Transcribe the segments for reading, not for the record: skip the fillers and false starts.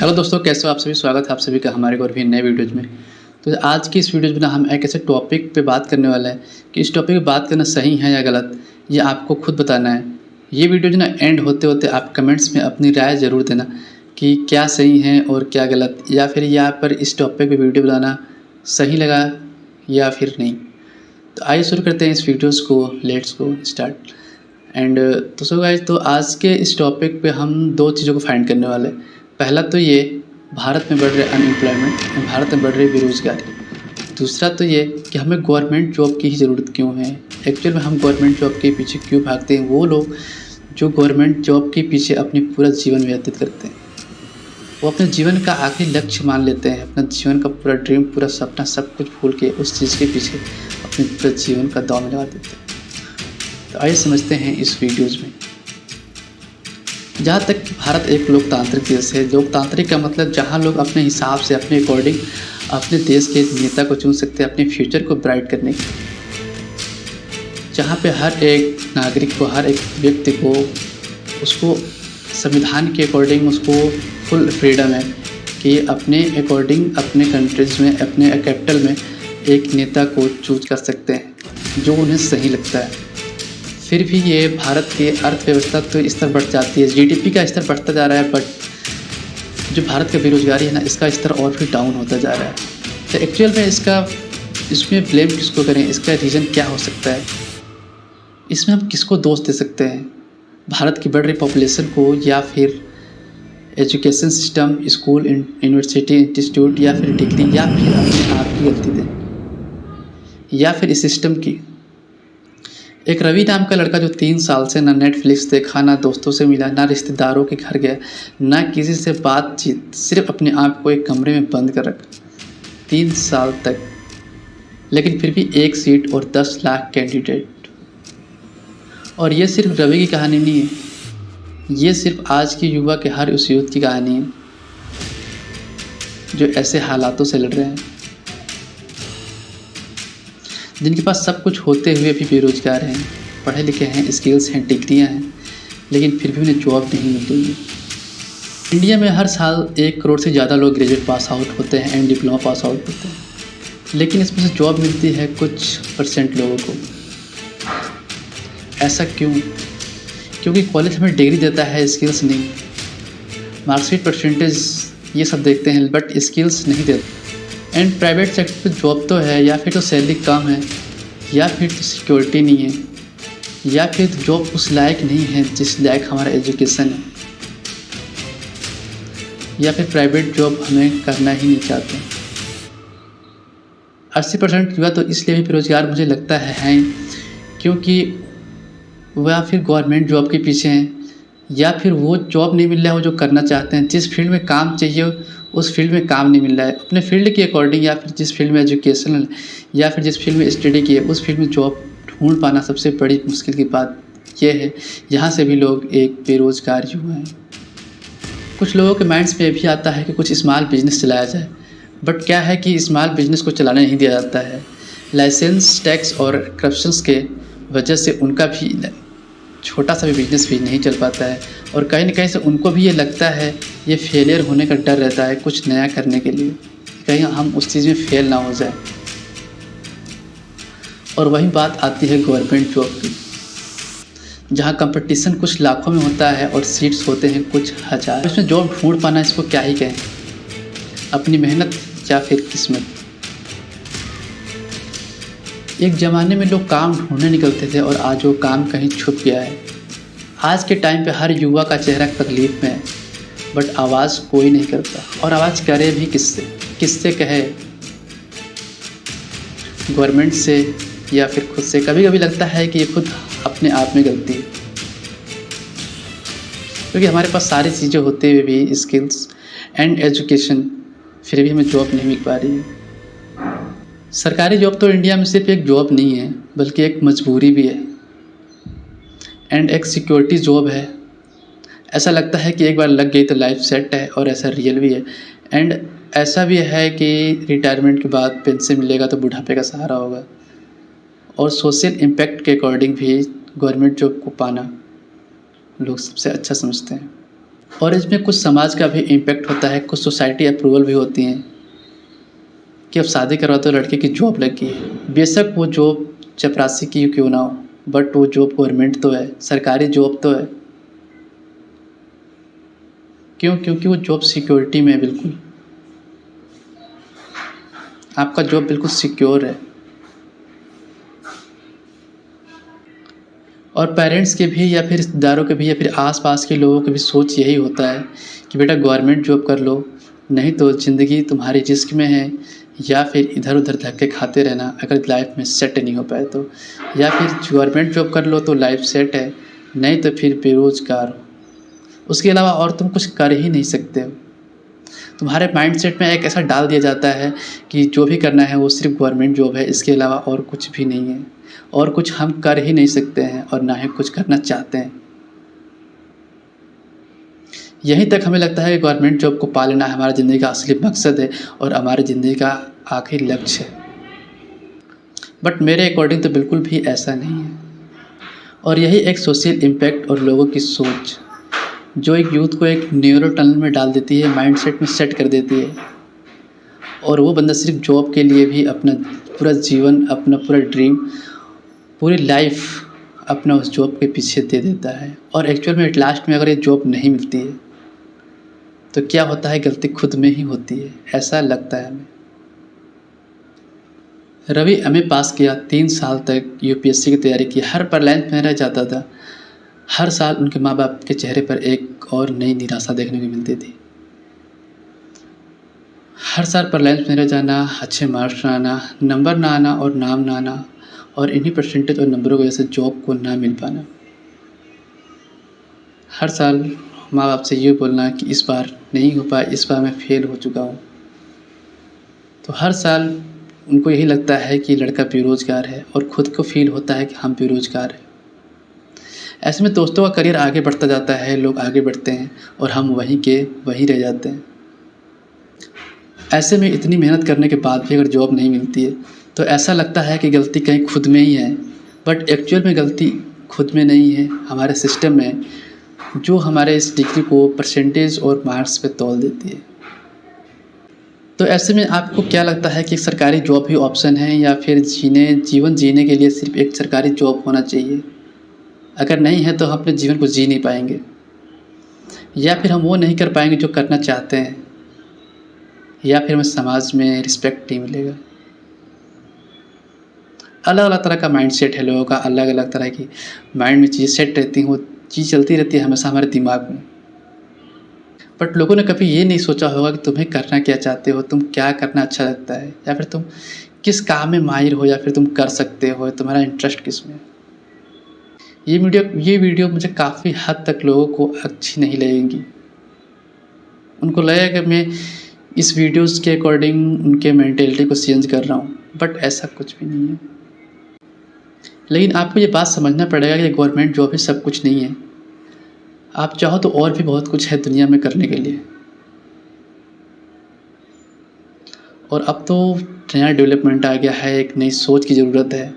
Hello दोस्तों, कैसे हो आप सभी। स्वागत है आप सभी का हमारे और भी नए वीडियोज़ में। तो आज की इस वीडियोज़ में ना हम एक ऐसे टॉपिक पे बात करने वाले हैं कि इस टॉपिक पे बात करना सही है या गलत, ये आपको खुद बताना है। ये वीडियो जो ना एंड होते होते आप कमेंट्स में अपनी राय ज़रूर देना कि क्या सही है और क्या गलत, या फिर यहाँ पर इस टॉपिक पर वीडियो बनाना सही लगा या फिर नहीं। तो आइए शुरू करते हैं इस वीडियोज़ को। Let's go start. एंड तो सो गाइस, तो आज के इस टॉपिक पे हम दो चीज़ों को फाइंड करने वाले हैं। पहला तो ये भारत में बढ़ रहे अनएम्प्लॉयमेंट, भारत में बढ़ रही बेरोज़गारी। दूसरा तो ये कि हमें गवर्नमेंट जॉब की ही ज़रूरत क्यों है। एक्चुअल में हम गवर्नमेंट जॉब के पीछे क्यों भागते हैं। वो लोग जो गवर्नमेंट जॉब के पीछे अपनी पूरा जीवन व्यतीत करते हैं, वो अपने जीवन का आखिरी लक्ष्य मान लेते हैं। अपना जीवन का पूरा ड्रीम, पूरा सपना, सब कुछ भूल के उस चीज़ के पीछे अपने पूरे जीवन का दाँव लगा देते हैं। तो आइए समझते हैं इस वीडियोज़ में। जहाँ तक कि भारत एक लोकतांत्रिक देश है। लोकतांत्रिक का मतलब जहाँ लोग अपने हिसाब से, अपने अकॉर्डिंग अपने देश के नेता को चुन सकते हैं अपने फ्यूचर को ब्राइट करने के। जहाँ पे हर एक नागरिक को, हर एक व्यक्ति को, उसको संविधान के अकॉर्डिंग उसको फुल फ्रीडम है कि अपने अकॉर्डिंग अपने कंट्रीज़ में, अपने कैपिटल में एक नेता को चूज कर सकते हैं जो उन्हें सही लगता है। फिर भी ये भारत की अर्थव्यवस्था तो स्तर बढ़ जाती है, जीडीपी का स्तर बढ़ता जा रहा है, बट जो भारत का बेरोज़गारी है ना, इसका स्तर और भी डाउन होता जा रहा है। तो एक्चुअल में इसमें ब्लेम किसको करें, इसका रीज़न क्या हो सकता है, इसमें हम किसको दोष दे सकते हैं। भारत की बढ़ रही पॉपुलेशन को, या फिर education system, school, university, institute, या फिर डिग्री, या फिर अपने आप की गलती दें, या फिर इस सिस्टम की। एक रवि नाम का लड़का जो 3 साल से ना नेटफ्लिक्स देखा, ना दोस्तों से मिला, ना रिश्तेदारों के घर गया, ना किसी से बातचीत, सिर्फ अपने आप को एक कमरे में बंद कर रखा 3 साल तक। लेकिन फिर भी 1 सीट और 10 लाख कैंडिडेट। और ये सिर्फ रवि की कहानी नहीं है, ये सिर्फ आज की युवा के हर उस यूथ की कहानी है जो ऐसे हालातों से लड़ रहे हैं, जिनके पास सब कुछ होते हुए भी बेरोज़गार हैं, पढ़े लिखे हैं, स्किल्स हैं, डिग्रियां हैं, लेकिन फिर भी उन्हें जॉब नहीं मिल रही है। इंडिया में हर साल 1 करोड़ से ज़्यादा लोग ग्रेजुएट पास आउट होते हैं एंड डिप्लोमा पास आउट होते हैं, लेकिन इसमें से जॉब मिलती है कुछ % लोगों को। ऐसा क्यों? क्योंकि कॉलेज हमें डिग्री देता है, स्किल्स नहीं। मार्कशीट, परसेंटेज, ये सब देखते हैं, बट स्किल्स नहीं देते। एंड प्राइवेट सेक्टर पे जॉब तो है, या फिर तो सैलरी कम है, या फिर तो सिक्योरिटी नहीं है, या फिर तो जॉब उस लायक नहीं है जिस लायक हमारा एजुकेशन है, या फिर प्राइवेट जॉब हमें करना ही नहीं चाहते। 80% युवा तो इसलिए भी बेरोजगार मुझे लगता है क्योंकि वह फिर गवर्नमेंट जॉब के पीछे हैं, या फिर वो जॉब नहीं मिल रहा है वो जो करना चाहते हैं। जिस फील्ड में काम चाहिए उस फील्ड में काम नहीं मिल रहा है अपने फील्ड के अकॉर्डिंग, या फिर जिस फील्ड में एजुकेशन, या फिर जिस फील्ड में स्टडी की है उस फील्ड में जॉब ढूंढ पाना सबसे बड़ी मुश्किल की बात यह है। यहाँ से भी लोग एक बेरोज़गार युवा हैं। कुछ लोगों के माइंड्स में भी आता है कि कुछ स्मॉल बिजनेस चलाया जाए, बट क्या है कि स्मॉल बिजनेस को चलाने नहीं दिया जाता है। लाइसेंस, टैक्स और करप्शंस के वजह से उनका भी छोटा सा भी बिजनेस भी नहीं चल पाता है, और कहीं ना कहीं से उनको भी ये लगता है, ये फेलियर होने का डर रहता है कुछ नया करने के लिए, कहीं हम उस चीज़ में फेल ना हो जाए। और वही बात आती है गवर्नमेंट जॉब की, जहाँ कंपटीशन कुछ लाखों में होता है और सीट्स होते हैं कुछ हज़ार। इसमें जॉब ढूंढ पाना, इसको क्या ही कहें, अपनी मेहनत या फिर किस्मत। एक ज़माने में लोग काम ढूंढने निकलते थे, और आज वो काम कहीं छुप गया है। आज के टाइम पे हर युवा का चेहरा तकलीफ में है, बट आवाज़ कोई नहीं करता, और आवाज़ करे भी किससे कहे, गवर्नमेंट से या फिर खुद से। कभी कभी लगता है कि ये खुद अपने आप में गलती है, क्योंकि हमारे पास सारी चीज़ें होते हुए भी, स्किल्स एंड एजुकेशन, फिर भी हमें जॉब नहीं मिल पा रही है। सरकारी जॉब तो इंडिया में सिर्फ एक जॉब नहीं है, बल्कि एक मजबूरी भी है, एंड एक सिक्योरिटी जॉब है। ऐसा लगता है कि एक बार लग गई तो लाइफ सेट है, और ऐसा रियल भी है। एंड ऐसा भी है कि रिटायरमेंट के बाद पेंशन मिलेगा तो बुढ़ापे का सहारा होगा। और सोशल इम्पैक्ट के अकॉर्डिंग भी गवर्नमेंट जॉब को पाना लोग सबसे अच्छा समझते हैं। और इसमें कुछ समाज का भी इम्पैक्ट होता है, कुछ सोसाइटी अप्रूवल भी होती हैं कि अब शादी करवा तो लड़के की जॉब लग गई है। बेशक वो जॉब चपरासी की क्यों ना हो, बट वो जॉब गवर्नमेंट तो है, सरकारी जॉब तो है। क्यों? क्योंकि वो जॉब सिक्योरिटी में है, बिल्कुल आपका जॉब बिल्कुल सिक्योर है। और पेरेंट्स के भी या फिर रिश्तेदारों के भी या फिर आसपास के लोगों की भी सोच यही होता है कि बेटा गवर्नमेंट जॉब कर लो, नहीं तो ज़िंदगी तुम्हारी रिस्क में है, या फिर इधर उधर धक्के खाते रहना अगर लाइफ में सेट नहीं हो पाए तो, या फिर गवर्नमेंट जॉब कर लो तो लाइफ सेट है, नहीं तो फिर बेरोज़गार हो। उसके अलावा और तुम कुछ कर ही नहीं सकते हो। तुम्हारे माइंडसेट में एक ऐसा डाल दिया जाता है कि जो भी करना है वो सिर्फ गवर्नमेंट जॉब है, इसके अलावा और कुछ भी नहीं है, और कुछ हम कर ही नहीं सकते हैं और ना ही कुछ करना चाहते हैं। यहीं तक हमें लगता है कि गवर्नमेंट जॉब को पा लेना हमारी ज़िंदगी का असली मकसद है और हमारी ज़िंदगी का आखिरी लक्ष्य है। बट मेरे अकॉर्डिंग तो बिल्कुल भी ऐसा नहीं है। और यही एक सोशल इम्पैक्ट और लोगों की सोच जो एक यूथ को एक न्यूरो टनल में डाल देती है, माइंडसेट में सेट कर देती है, और वो बंदा सिर्फ जॉब के लिए भी अपना पूरा जीवन, अपना पूरा ड्रीम, पूरी लाइफ अपना उस जॉब के पीछे दे देता है। और एक्चुअल में लास्ट में अगर ये जॉब नहीं मिलती है तो क्या होता है, गलती खुद में ही होती है, ऐसा लगता है हमें। रवि एमए पास किया, 3 साल तक यूपीएससी की तैयारी की, हर पर लाइन में रह जाता था। हर साल उनके माँ बाप के चेहरे पर एक और नई निराशा देखने को मिलती थी। हर साल पर लाइन में रह जाना, अच्छे मार्क्स ना आना, नंबर ना आना और नाम ना आना, और इन्हीं परसेंटेज और नंबरों की वजह से जॉब को ना मिल पाना। हर साल माँ बाप से ये बोलना कि इस बार नहीं हो पाया, इस बार मैं फेल हो चुका हूँ। तो हर साल उनको यही लगता है कि लड़का बेरोज़गार है, और ख़ुद को फील होता है कि हम बेरोज़गार हैं। ऐसे में दोस्तों का करियर आगे बढ़ता जाता है, लोग आगे बढ़ते हैं और हम वहीं के वहीं रह जाते हैं। ऐसे में इतनी मेहनत करने के बाद भी अगर जॉब नहीं मिलती है तो ऐसा लगता है कि गलती कहीं खुद में ही है, बट एक्चुअल में गलती खुद में नहीं है, हमारे सिस्टम में, जो हमारे इस डिग्री को परसेंटेज और मार्क्स पे तौल देती है। तो ऐसे में आपको क्या लगता है कि सरकारी जॉब ही ऑप्शन है, या फिर जीवन जीने के लिए सिर्फ एक सरकारी जॉब होना चाहिए? अगर नहीं है तो हम अपने जीवन को जी नहीं पाएंगे, या फिर हम वो नहीं कर पाएंगे जो करना चाहते हैं, या फिर हमें समाज में रिस्पेक्ट नहीं मिलेगा। अलग अलग तरह का माइंडसेट है लोगों का, अलग अलग तरह की माइंड में चीज़ सेट रहती हैं, वो चीज़ चलती रहती है हमेशा हमारे दिमाग में। बट लोगों ने कभी ये नहीं सोचा होगा कि तुम्हें करना क्या चाहते हो, तुम क्या करना अच्छा लगता है, या फिर तुम किस काम में माहिर हो, या फिर तुम कर सकते हो, तुम्हारा इंटरेस्ट किस में। ये वीडियो मुझे काफ़ी हद तक लोगों को अच्छी नहीं लगेंगी। उनको लगेगा कि मैं इस वीडियोस के अकॉर्डिंग उनके मेंटेलिटी को चेंज कर रहा हूँ, बट ऐसा कुछ भी नहीं है। लेकिन आपको ये बात समझना पड़ेगा कि गवर्नमेंट जॉब ही सब कुछ नहीं है। आप चाहो तो और भी बहुत कुछ है दुनिया में करने के लिए। और अब तो नया डेवलपमेंट आ गया है, एक नई सोच की ज़रूरत है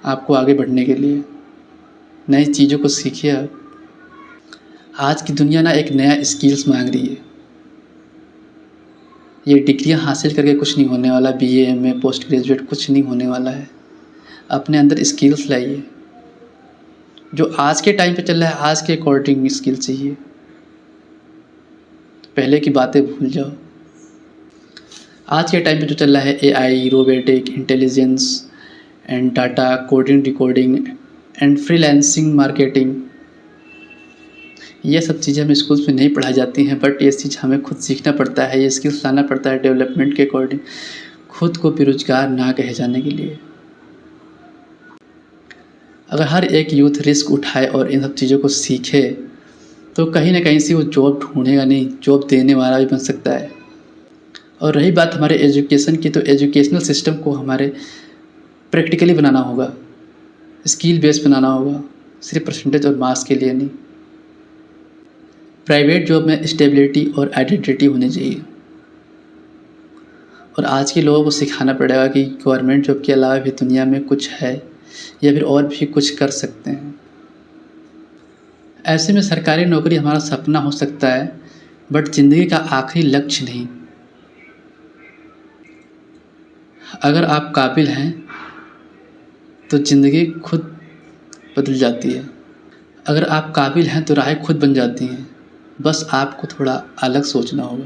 आपको आगे बढ़ने के लिए। नई चीज़ों को सीखिए आप। आज की दुनिया ना एक नया स्किल्स मांग रही है। ये डिग्रियां हासिल करके कुछ नहीं होने वाला, बीए एमए पोस्ट ग्रेजुएट कुछ नहीं होने वाला है। अपने अंदर स्किल्स लाइए, जो आज के टाइम पे चल रहा है, आज के अकॉर्डिंग स्किल चाहिए। पहले की बातें भूल जाओ। आज के टाइम पे जो चल रहा है AI, robotic intelligence and data, coding decoding and freelancing marketing, ये सब चीज़ें हमें स्कूल्स में नहीं पढ़ाई जाती हैं, बट ये चीज़ हमें खुद सीखना पड़ता है, ये स्किल्स लाना पड़ता है डेवलपमेंट के अकॉर्डिंग, खुद को बेरोजगार ना कहे जाने के लिए। अगर हर एक यूथ रिस्क उठाए और इन सब चीज़ों को सीखे तो कहीं ना कहीं से वो जॉब ढूंढेगा नहीं, जॉब देने वाला भी बन सकता है। और रही बात हमारे एजुकेशन की, तो एजुकेशनल सिस्टम को हमारे प्रैक्टिकली बनाना होगा, स्किल बेस बनाना होगा, सिर्फ परसेंटेज और मार्क्स के लिए नहीं। प्राइवेट जॉब में स्टेबिलिटी और आइडेंटिटी होनी चाहिए, और आज के लोगों को सिखाना पड़ेगा कि गवर्नमेंट जॉब के अलावा भी दुनिया में कुछ है, या फिर और भी कुछ कर सकते हैं। ऐसे में सरकारी नौकरी हमारा सपना हो सकता है, बट ज़िंदगी का आखिरी लक्ष्य नहीं। अगर आप काबिल हैं तो ज़िंदगी खुद बदल जाती है। अगर आप काबिल हैं तो राहें खुद बन जाती हैं। बस आपको थोड़ा अलग सोचना होगा।